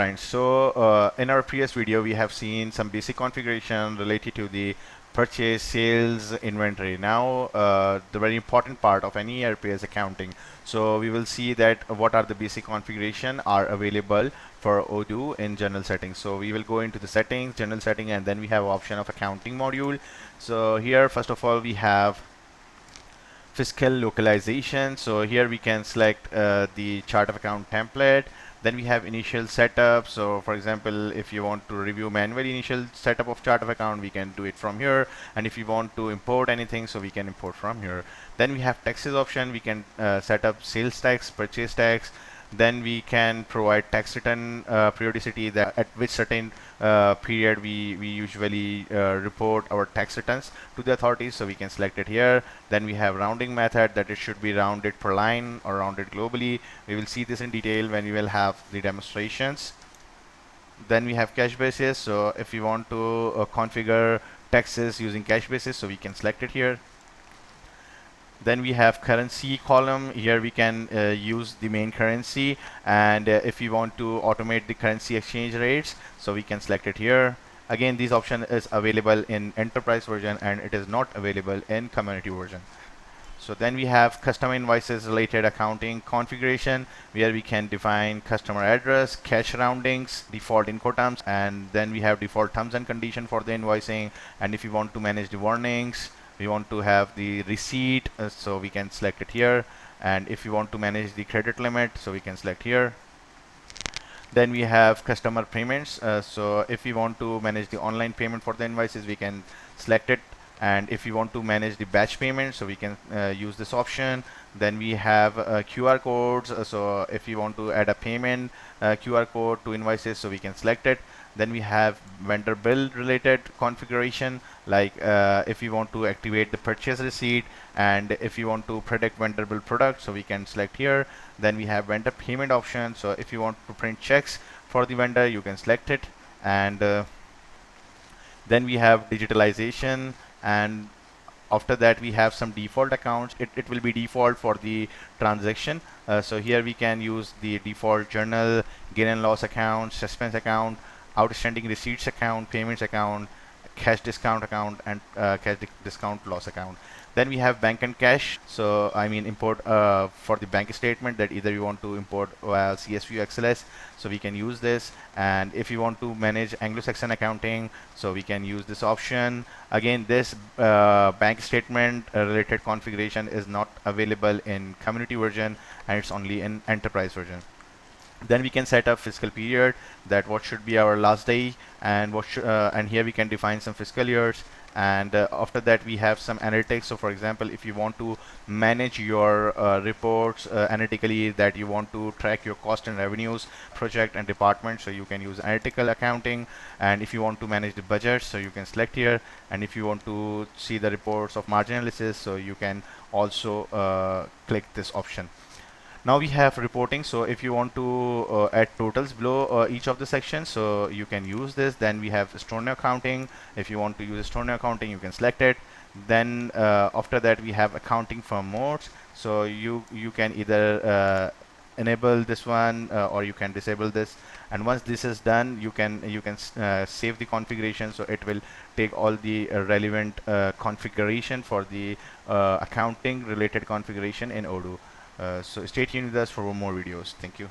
Right, so in our previous video, we have seen some basic configuration related to the purchase, sales, inventory. Now, the very important part of any ERP is accounting. So we will see that what are the basic configuration are available for Odoo in general settings. So we will go into the settings, general setting, and then we have option of accounting module. So here, first of all, we have fiscal localization. So here we can select the chart of account template. Then we have initial setup. So for example, if you want to review manually initial setup of chart of account, we can do it from here. And if you want to import anything, so we can import from here. Then we have taxes option. We can set up sales tax, purchase tax. Then we can provide tax return periodicity, that at which certain period we usually report our tax returns to the authorities, so we can select it here. Then we have rounding method, that it should be rounded per line or rounded globally. We will see this in detail when we will have the demonstrations. Then we have cash basis. So if we want to configure taxes using cash basis, so we can select it here. Then we have currency column. Here we can use the main currency, and if we want to automate the currency exchange rates, so we can select it here. Again, this option is available in enterprise version and it is not available in community version. So then we have custom invoices related accounting configuration, where we can define customer address, cash roundings, default Incoterms, and then we have default terms and condition for the invoicing. And if you want to manage the warnings, we want to have the receipt, so we can select it here. And if you want to manage the credit limit, so we can select here. Then we have customer payments. So if we want to manage the online payment for the invoices, we can select it. And if you want to manage the batch payment, so we can use this option. Then we have QR codes. So if you want to add a payment QR code to invoices, so we can select it. Then we have vendor bill related configuration, like if you want to activate the purchase receipt, and if you want to predict vendor bill product, so we can select here. Then we have vendor payment option. So if you want to print checks for the vendor, you can select it. And then we have digitalization, and after that we have some default accounts. It will be default for the transaction. So here we can use the default journal, gain and loss account, suspense account, outstanding receipts account, payments account, cash discount account, and discount loss account. Then we have bank and cash. So I mean import for the bank statement, that either you want to import via CSV or XLS, so we can use this. And if you want to manage Anglo-Saxon accounting, so we can use this option. Again, this bank statement related configuration is not available in community version, and it's only in enterprise version. Then we can set up fiscal period, that what should be our last day, and what and here we can define some fiscal years. And after that we have some analytics. So for example, if you want to manage your reports analytically, that you want to track your cost and revenues, project and department, so you can use analytical accounting. And if you want to manage the budget, so you can select here. And if you want to see the reports of margin analysis, so you can also click this option. Now we have reporting. So if you want to add totals below each of the sections, so you can use this. Then we have external accounting. If you want to use external accounting, you can select it. Then after that we have accounting firm modes. So you can either enable this one or you can disable this. And once this is done, you can save the configuration, so it will take all the relevant configuration for the accounting related configuration in Odoo. So stay tuned with us for more videos. Thank you.